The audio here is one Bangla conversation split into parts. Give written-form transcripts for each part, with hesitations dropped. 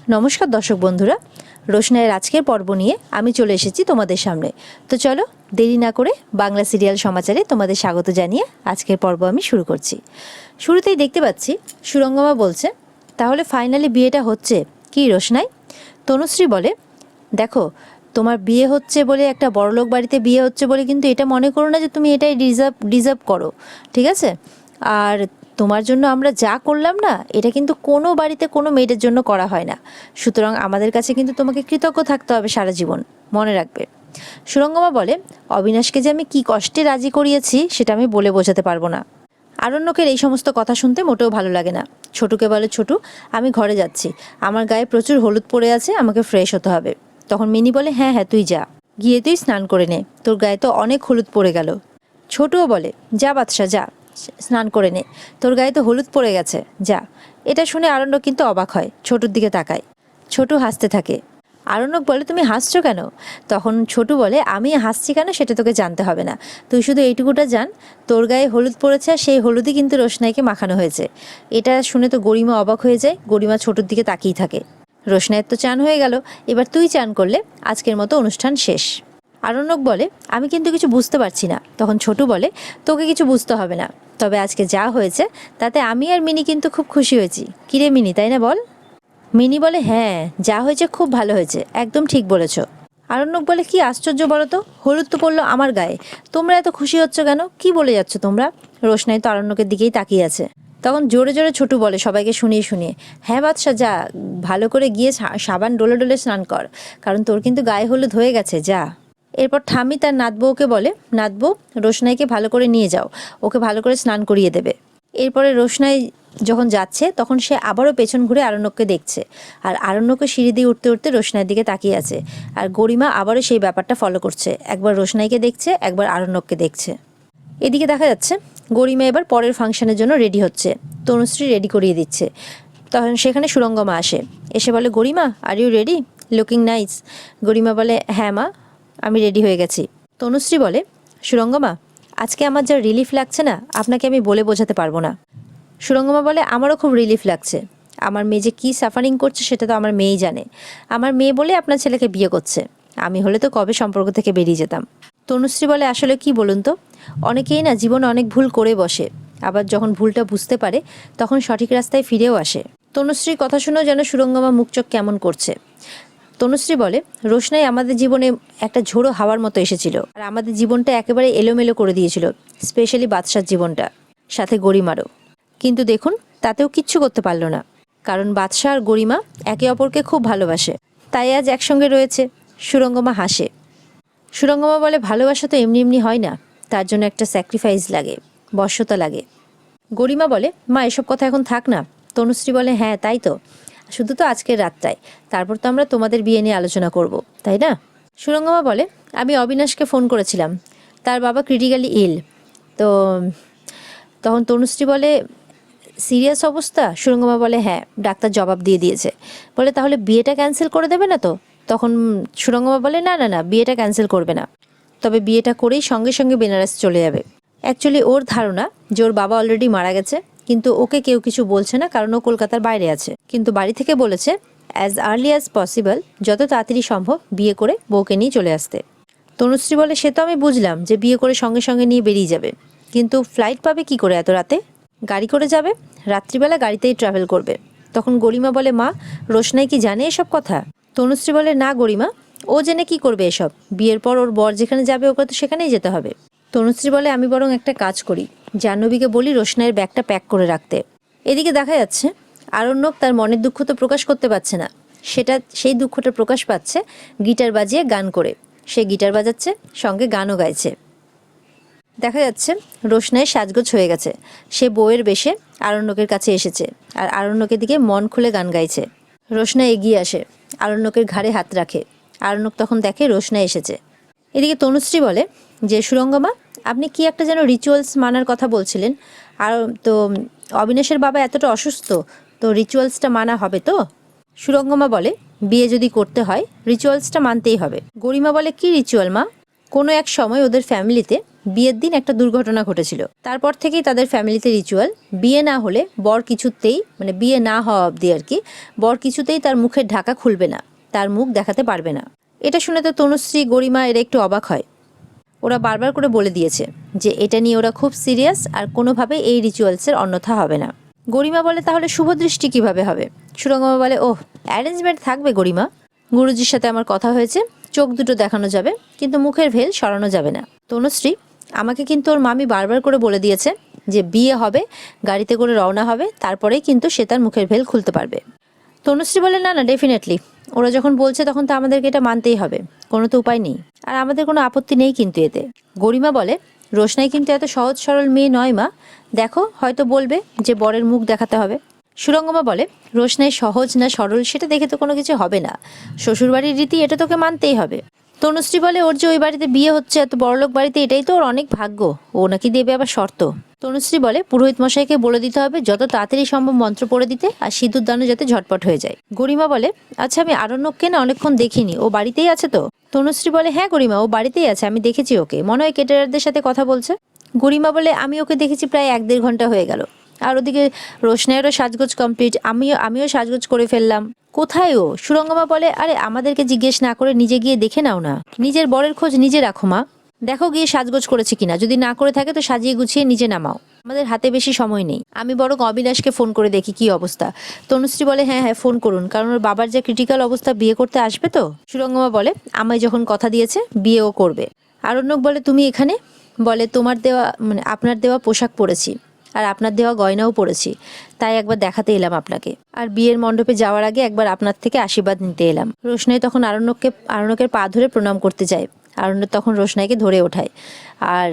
নমস্কার দর্শক বন্ধুরা, রোশনাইয়ের আজকের পর্ব নিয়ে আমি চলে এসেছি তোমাদের সামনে। তো চলো দেরি না করে বাংলা সিরিয়াল সমাচারে তোমাদের স্বাগত জানিয়ে আজকের পর্ব আমি শুরু করছি। শুরুতেই দেখতে পাচ্ছি সুরঙ্গমা বলছে, তাহলে ফাইনালি বিয়েটা হচ্ছে কি রোশনাই? তনুশ্রী বলে, দেখো তোমার বিয়ে হচ্ছে বলে, একটা বড়লোক বাড়িতে বিয়ে হচ্ছে বলে কিন্তু এটা মনে করো না যে তুমি এটাই ডিজার্ভ করো, ঠিক আছে? আর তোমার জন্য আমরা যা করলাম না, এটা কিন্তু কোনো বাড়িতে কোনো মেয়েদের জন্য করা হয় না। সুতরাং আমাদের কাছে কিন্তু তোমাকে কৃতজ্ঞ থাকতে হবে সারা জীবন, মনে রাখবে। সুরঙ্গমা বলে, অবিনাশকে যে আমি কি কষ্টে রাজি করিয়েছি সেটা আমি বলে বোঝাতে পারবো না। আরণ্যকের এই সমস্ত কথা শুনতে মোটেও ভালো লাগে না। ছোটুকে বলে, ছোটু আমি ঘরে যাচ্ছি, আমার গায়ে প্রচুর হলুদ পড়ে আছে, আমাকে ফ্রেশ হতে হবে। তখন মিনি বলে, হ্যাঁ হ্যাঁ তুই যা, গিয়ে তুই স্নান করে নে, তোর গায়ে তো অনেক হলুদ পড়ে গেল। ছোটুও বলে, যা বাদশা যা, স্নান করে নে, তোর গায়ে তো হলুদ পড়ে গেছে, যা। এটা শুনে আরণ্যক কিন্তু অবাক হয়, ছোটুর দিকে তাকায়। ছোটু হাসতে থাকে। আরণ্যক বলে, তুমি হাসছো কেন? তখন ছোটু বলে, আমি হাসছি কেন সেটা তোকে জানতে হবে না, তুই শুধু এইটুকুটা জান, তোর গায়ে হলুদ পড়েছে আর সেই হলুদই কিন্তু রোশনাইকে মাখানো হয়েছে। এটা শুনে তো গরিমা অবাক হয়ে যায়। গরিমা ছোটুর দিকে তাকিয়ে থাকে। রোশনাইয়ের তো চান হয়ে গেল, এবার তুই চান করলে আজকের মতো অনুষ্ঠান শেষ। আরণ্যক বলে, আমি কিন্তু কিছু বুঝতে পারছি না। তখন ছোটু বলে, তোকে কিছু বুঝতে হবে না, তবে আজকে যা হয়েছে তাতে আমি আর মিনি কিন্তু খুব খুশি হয়েছি। কিরে মিনি, তাই না বল? মিনি বলে, হ্যাঁ যা হয়েছে খুব ভালো হয়েছে, একদম ঠিক বলেছ। আরণ্যক বলে, কি আশ্চর্য বলো তো, হলুদ তো পড়লো আমার গায়ে, তোমরা এত খুশি হচ্ছ কেন? কি বলে যাচ্ছ তোমরা? রোশনাই তো আরণ্যকের দিকেই তাকিয়ে আছে। তখন জোরে জোরে ছোটু বলে সবাইকে শুনিয়ে শুনিয়ে, হ্যাঁ বাদশা যা, ভালো করে গিয়ে সাবান ডলে ডলে স্নান কর, কারণ তোর কিন্তু গায়ে হলুদ হয়ে গেছে, যা। এরপর ঠাম্মি তার নাতবউকে বলে, নাতবউ রোশনাইকে ভালো করে নিয়ে যাও, ওকে ভালো করে স্নান করিয়ে দেবে। এরপরে রোশনাই যখন যাচ্ছে তখন সে আবারও পেছন ঘুরে আরণ্যককে দেখছে, আর আরণ্যকে সিঁড়ি দিয়ে উঠতে উঠতে রোশনাইয়ের দিকে তাকিয়ে আছে। আর গরিমা আবারও সেই ব্যাপারটা ফলো করছে, একবার রোশনাইকে দেখছে, একবার আরণ্যককে দেখছে। এদিকে দেখা যাচ্ছে গরিমা এবার পরের ফাংশনের জন্য রেডি হচ্ছে, তনুশ্রী রেডি করিয়ে দিচ্ছে। তখন সেখানে সুরঙ্গমা আসে, এসে বলে, Garima are you ready, looking nice. Garima বলে, হ্যাঁ মা আমি রেডি হয়ে গেছি। তনুশ্রী বলে, সুরঙ্গমা আজকে আমার যা রিলিফ লাগছে না, আপনাকে আমি বলে বোঝাতে পারবো না। সুরঙ্গমা বলে, আমারও খুব রিলিফ লাগছে। আমার মেয়ে যে কী সাফারিং করছে সেটা তো আমার মেয়েই জানে। আমার মেয়ে বলে আপনার ছেলেকে বিয়ে করছে, আমি হলে তো কবে সম্পর্ক থেকে বেরিয়ে যেতাম। তনুশ্রী বলে, আসলে কি বলুন তো, অনেকেই না জীবনে অনেক ভুল করে বসে, আবার যখন ভুলটা বুঝতে পারে তখন সঠিক রাস্তায় ফিরেও আসে। তনুশ্রীর কথা শুনেও যেন সুরঙ্গমা মুখ চোখ কেমন করছে। তনুশ্রী বলে, রোশনাই আমাদের জীবনে একটা ঝোড়ো হাওয়ার মতো এসেছিল, আর আমাদের জীবনটা একেবারে এলোমেলো করে দিয়েছিল, স্পেশালি বাদশার জীবনটা, সাথে গরিমারও। কিন্তু দেখুন তাতেও কিচ্ছু করতে পারলো না, কারণ বাদশা আর গরিমা একে অপরকে খুব ভালোবাসে, তাই আজ একসঙ্গে রয়েছে। সুরঙ্গমা হাসে। সুরঙ্গমা বলে, ভালোবাসা তো এমনি এমনি হয় না, তার জন্য একটা স্যাক্রিফাইস লাগে, বশ্যতা লাগে। গরিমা বলে, মা এসব কথা এখন থাক না। তনুশ্রী বলে, হ্যাঁ তাই তো, শুধু তো আজকের রাতটাই, তারপর তো আমরা তোমাদের বিয়ে নিয়ে আলোচনা করব, তাই না? সুরঙ্গমা বলে, আমি অবিনাশকে ফোন করেছিলাম, তার বাবা ক্রিটিক্যালি ইল। তো তখন তনুশ্রী বলে, সিরিয়াস অবস্থা? সুরঙ্গমা বলে, হ্যাঁ ডাক্তার জবাব দিয়ে দিয়েছে। বলে, তাহলে বিয়েটা ক্যান্সেল করে দেবে না তো? তখন সুরঙ্গমা বলে, না না না, বিয়েটা ক্যান্সেল করবে না, তবে বিয়েটা করেই সঙ্গে সঙ্গে বেনারস চলে যাবে। অ্যাকচুয়ালি ওর ধারণা যে ওর বাবা অলরেডি মারা গেছে, কিন্তু ওকে কেউ কিছু বলছে না, কারণ ও কলকাতার বাইরে আছে। কিন্তু বাড়ি থেকে বলেছে অ্যাজ আর্লি অ্যাজ পসিবল, যত তাড়াতাড়ি সম্ভব বিয়ে করে বউকে নিয়ে চলে আসতে। তনুশ্রী বলে, সে তো আমি বুঝলাম যে বিয়ে করে সঙ্গে সঙ্গে নিয়ে বেরিয়ে যাবে, কিন্তু ফ্লাইট পাবে কি করে এত রাতে? গাড়ি করে যাবে, রাত্রিবেলা গাড়িতেই ট্রাভেল করবে। তখন গরিমা বলে, মা রোশনাই কি জানে এসব কথা? তনুশ্রী বলে, না গরিমা, ও জেনে কি করবে এসব, বিয়ের পর ওর বর যেখানে যাবে ওকে তো সেখানেই যেতে হবে। তনুশ্রী বলে, আমি বরং একটা কাজ করি, জাহ্নবীকে বলি রোশনাইয়ের ব্যাগটা প্যাক করে রাখতে। এদিকে দেখা যাচ্ছে আরণ্যক তার মনের দুঃখ তো প্রকাশ করতে পারছে না, সেই দুঃখটা প্রকাশ পাচ্ছে গিটার বাজিয়ে গান করে। সে গিটার বাজাচ্ছে, সঙ্গে গানও গাইছে। দেখা যাচ্ছে রোশনাইয়ের সাজগোজ হয়ে গেছে, সে বউয়ের বেশে আরণ্যকের কাছে এসেছে, আর আরণ্যকের দিকে মন খুলে গান গাইছে। রোশনাই এগিয়ে আসে, আরণ্যকের ঘাড়ে হাত রাখে। আরণ্যক তখন দেখে রোশনাই এসেছে। এদিকে তনুশ্রী বলে যে, সুরঙ্গমা আপনি কি একটা যেন রিচুয়ালস মানার কথা বলছিলেন, আর তো অবিনাশের বাবা এতটা অসুস্থ, তো রিচুয়ালসটা মানা হবে তো? সুরঙ্গমা বলে, বিয়ে যদি করতে হয় রিচুয়ালসটা মানতেই হবে। গরিমা বলে, কি রিচুয়াল মা? কোনো এক সময় ওদের ফ্যামিলিতে বিয়ের দিন একটা দুর্ঘটনা ঘটেছিল। তারপর থেকেই তাদের ফ্যামিলিতে রিচুয়াল, বিয়ে না হলে বর কিছুতেই, মানে বিয়ে না হওয়া অবধি আর কি, বর কিছুতেই তার মুখের ঢাকা খুলবে না, তার মুখ দেখাতে পারবে না। এটা শুনে তো তনুশ্রী, গরিমা এরা একটু অবাক হয়। ওরা বারবার করে বলে দিয়েছে যে এটা নিয়ে ওরা খুব সিরিয়াস, আর কোনোভাবে এই রিচুয়ালসের অন্যথা হবে না। গরিমা বলে তাহলে শুভদৃষ্টি কিভাবে হবে? সুরঙ্গমা বলে ওহ, অ্যারেঞ্জমেন্ট থাকবে গরিমা, গুরুজির সাথে আমার কথা হয়েছে, চোখ দুটো দেখানো যাবে কিন্তু মুখের ভেল সরানো যাবে না। তনুশ্রী, আমাকে কিন্তু ওর মামি বারবার করে বলে দিয়েছে যে বিয়ে হবে, গাড়িতে করে রওনা হবে, তারপরেই কিন্তু সে তার মুখের ভেল খুলতে পারবে। তনুশ্রী বলে না না, ডেফিনেটলি ওরা যখন বলছে তখন তো আমাদেরকে এটা মানতেই হবে, কোনো তো উপায় নেই, আর আমাদের কোনো আপত্তি নেই কিন্তু এতে। গরিমা বলে রোশনাই কিন্তু এত সহজ সরল মেয়ে নয় মা, দেখো হয়তো বলবে যে বরের মুখ দেখাতে হবে। সুরঙ্গমা বলে রোশনাই সহজ না সরল সেটা দেখে তো কোনো কিছু হবে না, শ্বশুরবাড়ির রীতি, এটা তোকে মানতেই হবে। তনুশ্রী বলে ওর যে ওই বাড়িতে বিয়ে হচ্ছে, এত বড়লোক বাড়িতে, এটাই তো ওর অনেক ভাগ্য, ও নাকি দেবে আবার শর্ত। তনুশ্রী বলে পুরোহিত মশাইকে বলে দিতে হবে যত তাড়াতাড়ি সম্ভব মন্ত্র পড়ে দিতে, আর সিঁদুর দানও যাতে ঝটপট হয়ে যায়। গরিমা বলে আচ্ছা, আমি আরণ্যককে না অনেকক্ষণ দেখিনি, ও বাড়িতেই আছে তো? তনুশ্রী বলে হ্যাঁ গরিমা, ও বাড়িতেই আছে, আমি দেখেছি ওকে, মনে হয় কেটারারদের সাথে কথা বলছে। গরিমা বলে আমি ওকে দেখেছি প্রায় 1-1.5 ঘন্টা হয়ে গেল, আর ওদিকে রোশনাইয়েরও সাজগোজ কমপ্লিট, আমিও সাজগোজ করে ফেললাম, কোথায় ও? সুরঙ্গমা বলে আরে আমাদেরকে জিজ্ঞেস না করে নিজে গিয়ে দেখে নাও না, নিজের বরের খোঁজ নিজে রাখো মা, দেখো গিয়ে সাজগোজ করেছে কিনা, যদি না করে থাকে তো সাজিয়ে গুছিয়ে নিজে নামাও, আমাদের হাতে বেশি সময় নেই, আমি বরং অবিনাশকে ফোন করে দেখি কি অবস্থা। তনুশ্রী বলে হ্যাঁ হ্যাঁ ফোন করুন, কারণ ওর বাবার যে ক্রিটিক্যাল অবস্থা, বিয়ে করতে আসবে তো। সুরঙ্গমা বলে আমায় যখন কথা দিয়েছে বিয়েও করবে। আরণ্যক বলে তুমি এখানে? বলে তোমার দেওয়া, মানে আপনার দেওয়া পোশাক পরেছি, আর আপনার দেওয়া গয়নাও পরেছি, তাই একবার দেখাতে এলাম আপনাকে, আর বিয়ের মণ্ডপে যাওয়ার আগে একবার আপনার থেকে আশীর্বাদ নিতে এলাম। রোশনাই তখন আরণ্যকের পা ধরে প্রণাম করতে যায়। আরণ্যক তখন রোশনাইকে ধরে ওঠায়, আর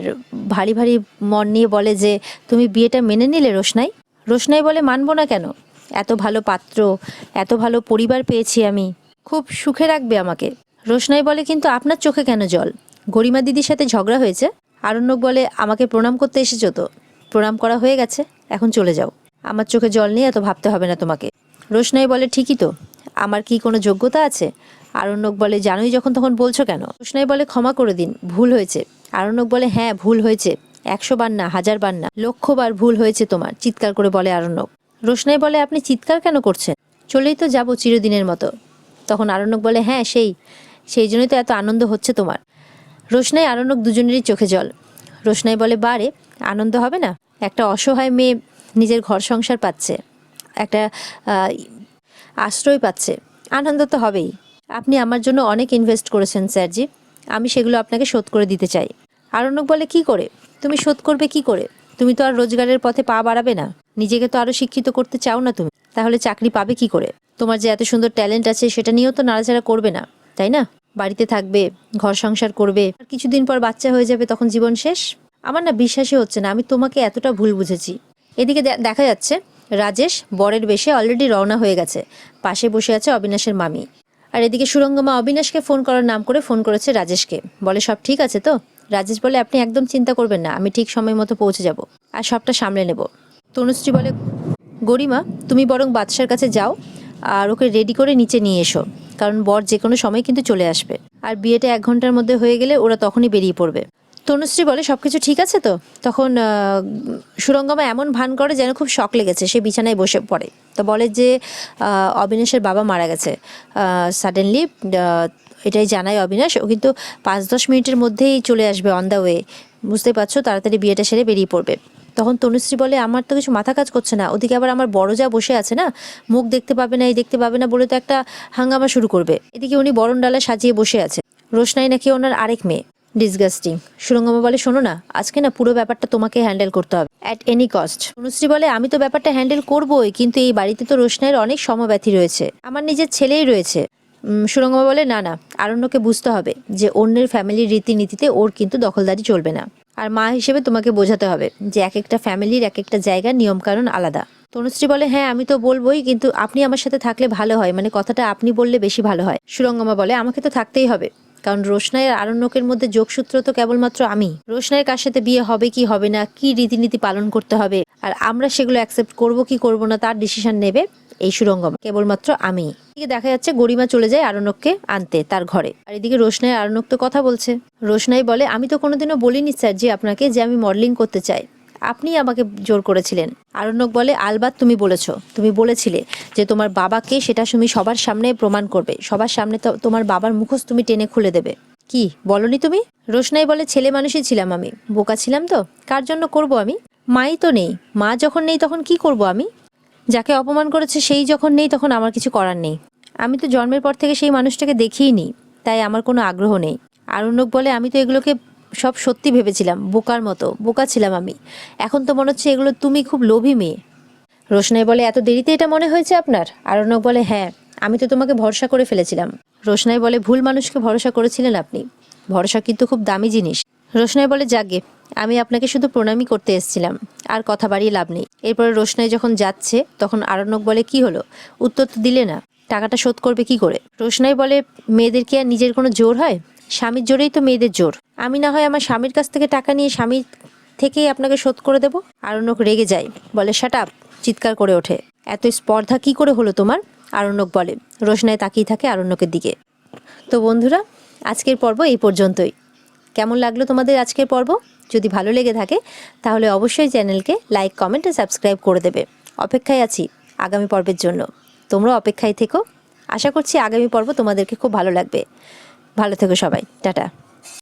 ভারী ভারী মন নিয়ে বলে যে তুমি বিয়েটা মেনে নিলে রোশনাই? রোশনাই বলে মানবো না কেন, এত ভালো পাত্র, এত ভালো পরিবার পেয়েছি আমি, খুব সুখে রাখবে আমাকে। রোশনাই বলে কিন্তু আপনার চোখে কেন জল? গরিমা দিদির সাথে ঝগড়া হয়েছে? আরণ্যক বলে আমাকে প্রণাম করতে এসেছো তো, প্রণাম করা হয়ে গেছে, এখন চলে যাও, আমার চোখে জল নিয়ে এত ভাবতে হবে না তোমাকে। রোশনাই বলে ঠিকই তো, আমার কি কোনো যোগ্যতা আছে? আরণ্যক বলে জানোই যখন তখন বলছো কেন? রোশনাই বলে ক্ষমা করে দিন, ভুল হয়েছে। আরণ্যক বলে হ্যাঁ ভুল হয়েছে, 100 বার না, 1000 বার না, 1,00,000 বার ভুল হয়েছে তোমার, চিৎকার করে বলে আরণ্যক। রোশনাই বলে আপনি চিৎকার কেন করছেন? চলেই তো যাবো চিরদিনের মতো। তখন আরণ্যক বলে হ্যাঁ সেই জন্যই তো এত আনন্দ হচ্ছে তোমার। রোশনাই আরণ্যক দুজনেরই চোখে জল। রোশনাই বলে বারে আনন্দ হবে না, একটা অসহায় মেয়ে নিজের ঘর সংসার পাচ্ছে, একটা আশ্রয় পাচ্ছে, আনন্দ তো হবেই। আপনি আমার জন্য অনেক ইনভেস্ট করেছেন স্যারজি, আমি সেগুলো আপনাকে শোধ করে দিতে চাই। আরণ্যক বলে কি করে? তুমি শোধ করবে কি করে? তুমি তো আর রোজগারের পথে পা বাড়াবে না, নিজেকে তো আরো শিক্ষিত করতে চাও না তুমি, তাহলে চাকরি পাবে কি করে? তোমার যে এত সুন্দর ট্যালেন্ট আছে সেটা নিয়েও তো নাড়াচাড়া করবে না, তাই না? বাড়িতে থাকবে, ঘর সংসার করবে, আর কিছুদিন পর বাচ্চা হয়ে যাবে, তখন জীবন শেষ। আমার না বিশ্বাসই হচ্ছে না আমি তোমাকে এতটা ভুল বুঝেছি। এদিকে দেখা যাচ্ছে রাজেশ বরের বেশে অলরেডি রওনা হয়ে গেছে, পাশে বসে আছে অবিনাশের মামি। আর এদিকে সুরঙ্গমা অবিনাশকে ফোন করার নাম করে ফোন করেছে রাজেশকে, বলে সব ঠিক আছে তো? রাজেশ বলে আপনি একদম চিন্তা করবেন না, আমি ঠিক সময় মতো পৌঁছে যাব আর সবটা সামলে নেব। তনুশ্রী বলে গরিমা তুমি বরং বাদশার কাছে যাও আর ওকে রেডি করে নিচে নিয়ে এসো, কারণ বর যে কোনো সময় কিন্তু চলে আসবে, আর বিয়েটা 1 ঘন্টার মধ্যে হয়ে গেলে ওরা তখনই বেরিয়ে পড়বে। তনুশ্রী বলে সবকিছু ঠিক আছে তো? তখন সুরঙ্গমা এমন ভান করে যেন খুব শক লেগেছে, সে বিছানায় বসে পড়ে, তো বলে যে অবিনাশের বাবা মারা গেছে সাডেনলি, এটাই জানায় অবিনাশ, ও কিন্তু 5-10 মিনিটের মধ্যেই চলে আসবে অন দ্য ওয়ে, বুঝতেই পারছো, তাড়াতাড়ি বিয়েটা সেরে বেরিয়ে পড়বে। তখন তনুশ্রী বলে আমার তো কিছু মাথা কাজ করছে না, ওদিকে আবার আমার বড় যা বসে আছে না, মুখ দেখতে পাবে না, এই দেখতে পাবে না বলে তো একটা হাঙ্গামা শুরু করবে, এদিকে উনি বরণ ডালা সাজিয়ে বসে আছে, রোশনাই নাকি ওনার আরেক মেয়ে, ডিসগাস্টিং। সুরঙ্গমা বলে শোনো না, আজকে না পুরো ব্যাপারটা তোমাকে হ্যান্ডেল করতে হবে অ্যাট এনি কস্ট। তনুশ্রী বলে আমি তো ব্যাপারটা হ্যান্ডেল করবোই, কিন্তু এই বাড়িতে তো রোশনাইয়ের অনেক সমব্যথী রয়েছে, আমার নিজের ছেলেই রয়েছে। সুরঙ্গমা বলে না না, আরণ্যকে বুঝতে হবে যে অন্যের ফ্যামিলির রীতিনীতিতে ওর কিন্তু দখলদারি চলবে না, আর মা হিসেবে তোমাকে বোঝাতে হবে যে এক একটা ফ্যামিলির এক একটা জায়গার নিয়মকানুন আলাদা। তনুশ্রী বলে হ্যাঁ আমি তো বলবোই, কিন্তু আপনি আমার সাথে থাকলে ভালো হয়, মানে কথাটা আপনি বললে বেশি ভালো হয়। সুরঙ্গমা বলে আমাকে তো থাকতেই হবে, কারণ রোশনাই আর আরণ্যকের মধ্যে যোগসূত্র তো কেবলমাত্র আমি। রোশনাইয়ের কার সাথে বিয়ে হবে কি হবে না, কি রীতিনীতি পালন করতে হবে, আর আমরা সেগুলো অ্যাকসেপ্ট করব কি করব না তার ডিসিশন নেবে এই সুরঙ্গম কেবলমাত্র আমি। এদিকে দেখা যাচ্ছে গরিমা চলে যায় আরণ্যককে আনতে তার ঘরে, আর এদিকে রোশনাই আরণ্যক তো কথা বলছে। রোশনাই বলে, আমি তো কোনোদিনও বলিনি স্যার যে আপনাকে যে আমি মডেলিং করতে চাই, আপনি আমাকে জোর করেছিলেন। আরণ্যক বলে, আলবাত তুমি তুমি বলেছিলে যে তোমার বাবাকে সেটা তুমি সবার সামনে প্রমাণ করবে, সবার সামনে তো তোমার বাবার মুখোশ তুমি টেনে খুলে দেবে। কি বলনি তুমি? রোশনাই বলে, ছেলে মানুষই ছিলাম আমি, বোকা ছিলাম তো, কার জন্য করব আমি? মাই তো নেই, মা যখন নেই তখন কি করব আমি? যাকে অপমান করেছে সেই যখন নেই তখন আমার কিছু করার নেই। আমি তো জন্মের পর থেকে সেই মানুষটাকে দেখিই নি, তাই আমার কোনো আগ্রহ নেই। আরণ্যক বলে, আমি তো এগুলোকে সব সত্যি ভেবেছিলাম, বোকার মতো বোকা ছিলাম আমি। এখন তো মনে হচ্ছে এগুলো তুমি খুব লোভী মেয়ে। রোশনাই বলে, এত দেরিতে এটা মনে হয়েছে আপনার? আরণ্যক বলে, হ্যাঁ, আমি তো তোমাকে ভরসা করে ফেলেছিলাম। রোশনাই বলে, ভুল মানুষকে ভরসা করেছিলেন আপনি, ভরসা কিন্তু খুব দামি জিনিস। রোশনাই বলে, যাগে, আমি আপনাকে শুধু প্রণামই করতে এসেছিলাম, আর কথা বাড়িয়ে লাভ নেই। এরপরে রোশনাই যখন যাচ্ছে তখন আরণ্যক বলে, কি হলো, উত্তর তো দিলে না, টাকাটা শোধ করবে কি করে? রোশনাই বলে, মেয়েদের কি আর নিজের কোনো জোর হয়? স্বামীর জোরেই তো মেয়েদের জোর। আমি না হয় আমার স্বামীর কাছ থেকে টাকা নিয়ে স্বামীর থেকেই আপনাকে শোধ করে দেব। আরণ্যক রেগে যায়, বলে, শাট আপ, চিৎকার করে ওঠে। এত স্পর্ধা কি করে হলো তোমার? আরণ্যক বলে। রোশনাই তাকিয়ে থাকে আরণ্যকের দিকে। তো বন্ধুরা, আজকের পর্ব এই পর্যন্তই। কেমন লাগলো তোমাদের আজকের পর্ব? যদি ভালো লেগে থাকে তাহলে অবশ্যই চ্যানেলকে লাইক, কমেন্ট ও সাবস্ক্রাইব করে দেবে। অপেক্ষায় আছি আগামী পর্বের জন্য। তোমরা অপেক্ষায় থেকো। আশা করছি আগামী পর্ব তোমাদেরকে খুব ভালো লাগবে। ভালো থেকো সবাই, টাটা।